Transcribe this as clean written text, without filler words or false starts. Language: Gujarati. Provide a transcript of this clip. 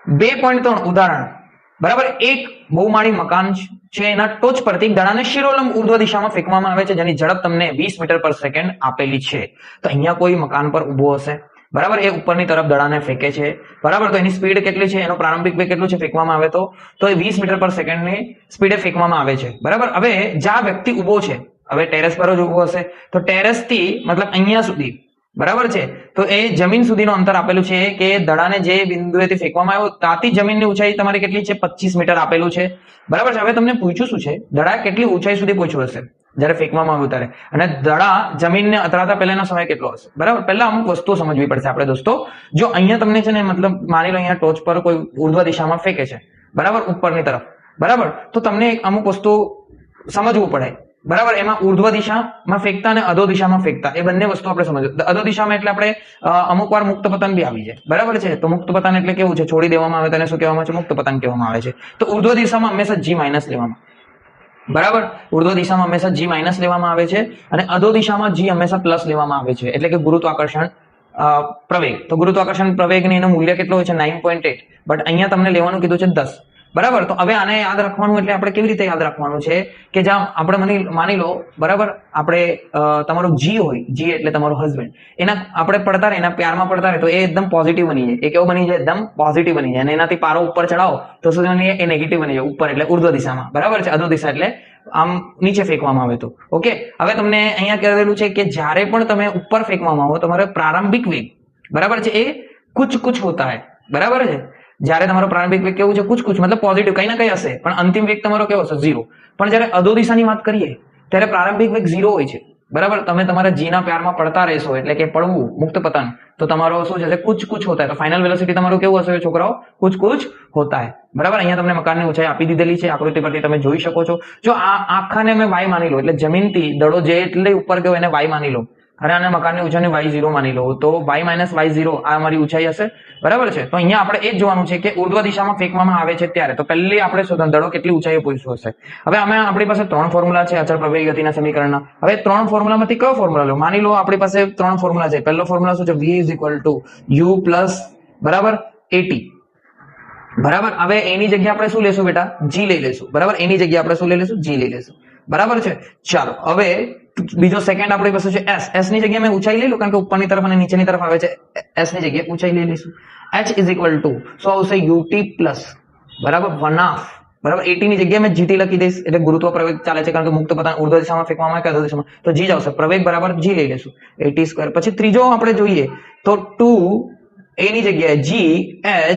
2.3 ઉદાહરણ બરાબર. એક બહુમાળી મકાન છે, એના ટોચ પરથી દડાને શિરોલંબ ઉર્ધ્વ દિશામાં ફેંકવામાં આવે છે, જેની ઝડપ તમને 20 મીટર પર સેકન્ડ આપેલી છે. તો અહીંયા કોઈ મકાન પર ઉભો હશે બરાબર, એ ઉપરની તરફ દડાને ફેંકે છે બરાબર. તો એની સ્પીડ કેટલી છે, એનો પ્રારંભિક વેગ કેટલું છે ફેંકવામાં આવે તો એ 20 મીટર પર સેકન્ડની સ્પીડે ફેંકવામાં આવે છે બરાબર. હવે જ્યાં વ્યક્તિ ઉભો છે, હવે ટેરેસ પર જ ઉભો હશે, તો ટેરેસ થી મતલબ અહીંયા સુધી બરાબર છે, તો એ જમીન સુધીનું અંતર આપેલું છે કે દડાને જે બિંદુએથી ફેંકવામાં આવ્યો ત્યાંથી જમીનની ઊંચાઈ તમારી કેટલી છે, 25 મીટર આપેલું છે બરાબર છે. હવે તમને પૂછ્યું શું છે, દડા કેટલી ઊંચાઈ સુધી પહોંચ્યું હશે જ્યારે ફેંકવામાં આવ્યું ત્યારે, અને દડા જમીનને અથડાતા પહેલાનો સમય કેટલો હશે બરાબર. પહેલા અમુક વસ્તુઓ સમજવી પડશે આપણે દોસ્તો. જો અહીંયા તમને છે ને મતલબ માની લો અહીંયા ટોચ પર કોઈ ઉર્ધ્વ દિશામાં ફેંકે છે બરાબર, ઉપરની તરફ બરાબર, તો તમને અમુક વસ્તુ સમજવું પડે બરાબર. એમાં ઉર્ધ્વ દિશામાં ફેંકતા અને અધો દિશામાં ફેંકતા એ બંને વસ્તુ આપણે સમજવું. અધો દિશામાં એટલે આપણે અમુક વાર મુક્ત પતન બી આવી જાય બરાબર છે. તો મુક્ત પતન એટલે કેવું છે, છોડી દેવામાં આવે તેને શું કહેવામાં આવે છે, મુક્ત પતન કહેવામાં આવે છે. તો ઉર્ધ્વ દિશામાં હંમેશા G માઇનસ લેવામાં બરાબર, ઉર્ધ્વ દિશામાં હંમેશા G માઇનસ લેવામાં આવે છે, અને અધો દિશામાં G હંમેશા પ્લસ લેવામાં આવે છે, એટલે કે ગુરુત્વાકર્ષણ પ્રવેગ. તો ગુરુત્વાકર્ષણ પ્રવેગની એનું મૂલ્ય કેટલું હોય છે, 9.8, બટ અહીંયા તમને લેવાનું કીધું છે 10 બરાબર. તો હવે આને યાદ રાખવાનું એટલે આપણે કેવી રીતે યાદ રાખવાનું છે કે જ્યાં આપણે માની લો બરાબર, આપણે તમારો G હોય, G એટલે તમારો હસબન્ડ, એના આપણે પડતા રહે, એના પ્યારમાં પડતા રહે, તો એ એકદમ પોઝિટિવ બની જાય. એ કેવો બની જાય, એકદમ પોઝિટિવ બની જાય, અને એનાથી પારો ઉપર ચડાવો તો શું બની જાય, એ નેગેટિવ બની જાય ઉપર, એટલે ઉર્ધ્વ દિશામાં બરાબર છે. અધો દિશા એટલે આમ નીચે ફેંકવામાં આવે તો ઓકે. હવે તમને અહીંયા કહેલું છે કે જ્યારે પણ તમે ઉપર ફેંકવામાં આવો તમારે પ્રારંભિક વેગ બરાબર છે એ કુછ કુછ હોતા હૈ બરાબર છે. જ્યારે તમારો પ્રારંભિક વેગ કેવું છે, કુછ કુછ મતલબ પોઝિટિવ કઈ ના કઈ હશે, પણ અંતિમ વેગ તમારો કેવો હશે, 0. પણ જ્યારે અધો દિશાની વાત કરીએ ત્યારે પ્રારંભિક વેગ 0 હોય છે બરાબર. તમે તમારા G ના પ્યારમાં પડતા રહેશો એટલે કે પડવું, મુક્ત પતન, તો તમારો શું છે, કુછ કુછ હોતા હૈ. તો ફાઇનલ વેલોસિટી તમારું કેવું હશે છોકરાઓ, કુછ કુછ હોતા હૈ બરાબર. અહીંયા તમને મકાનની ઊંચાઈ આપી દીધેલી છે, આકૃતિ પરથી તમે જોઈ શકો છો. જો આ આખાને મેં y માની લો, એટલે જમીનથી દડો જે એટલે ઉપર ગયો એને y માની લો, અને આને મકાનની ઊંચાઈને y0 માની લો, તો y માઇનસ y0 આ અમારી ઊંચાઈ હશે બરાબર છે. તો અહીંયા આપણે એ જ જોવાનું છે કે ઉર્ધ્વ દિશામાં ફેંકવામાં આવે છે ત્યારે, તો પહેલી આપણે શોધવાનું દડો કેટલી ઊંચાઈએ પહોંચ્યો હશે. હવે અમે આપણી પાસે 3 ફોર્મ્યુલા છે અચળ પ્રવેગી ગતિના સમીકરણના. હવે 3 ફોર્મ્યુલામાંથી કયો ફોર્મ્યુલા લો, માની લો આપણી પાસે 3 ફોર્મ્યુલા છે. પહેલો ફોર્મ્યુલા શું છે, v is equal to u plus બરાબર at બરાબર. હવે એની જગ્યાએ આપણે શું લેશું બેટા, g લઈ લેશું બરાબર. એની જગ્યાએ આપણે શું લઈ લેશું, g લઈ લેશું બરાબર છે. ચાલો હવે બીજો સેકન્ડ આપણી પાસે છે s. s ની જગ્યાએ મેં ઊંચાઈ લઈ લો, કારણ કે ઉપરની તરફ અને નીચેની તરફ આવે છે. s ની જગ્યાએ ઊંચાઈ લઈ લઈશું. h ઇઝ ઇક્વલ ટુ શું આવશે, ut પ્લસ બરાબર 1/2 બરાબર. 80 ની જગ્યાએ મેં gt લખી દઈશ, એટલે ગુરુત્વ પ્રવેગ ચાલે છે, કારણ કે મુક્ત પતન ઉર્ધ્વ દિશામાં ફેંકવામાં આવે કે અધો દિશામાં, તો g જ આવશે. પ્રવેગ બરાબર g લઈ લેશું 80 સ્ક્વેર. પછી ત્રીજો આપણે જોઈએ તો 2 a ની જગ્યાએ g h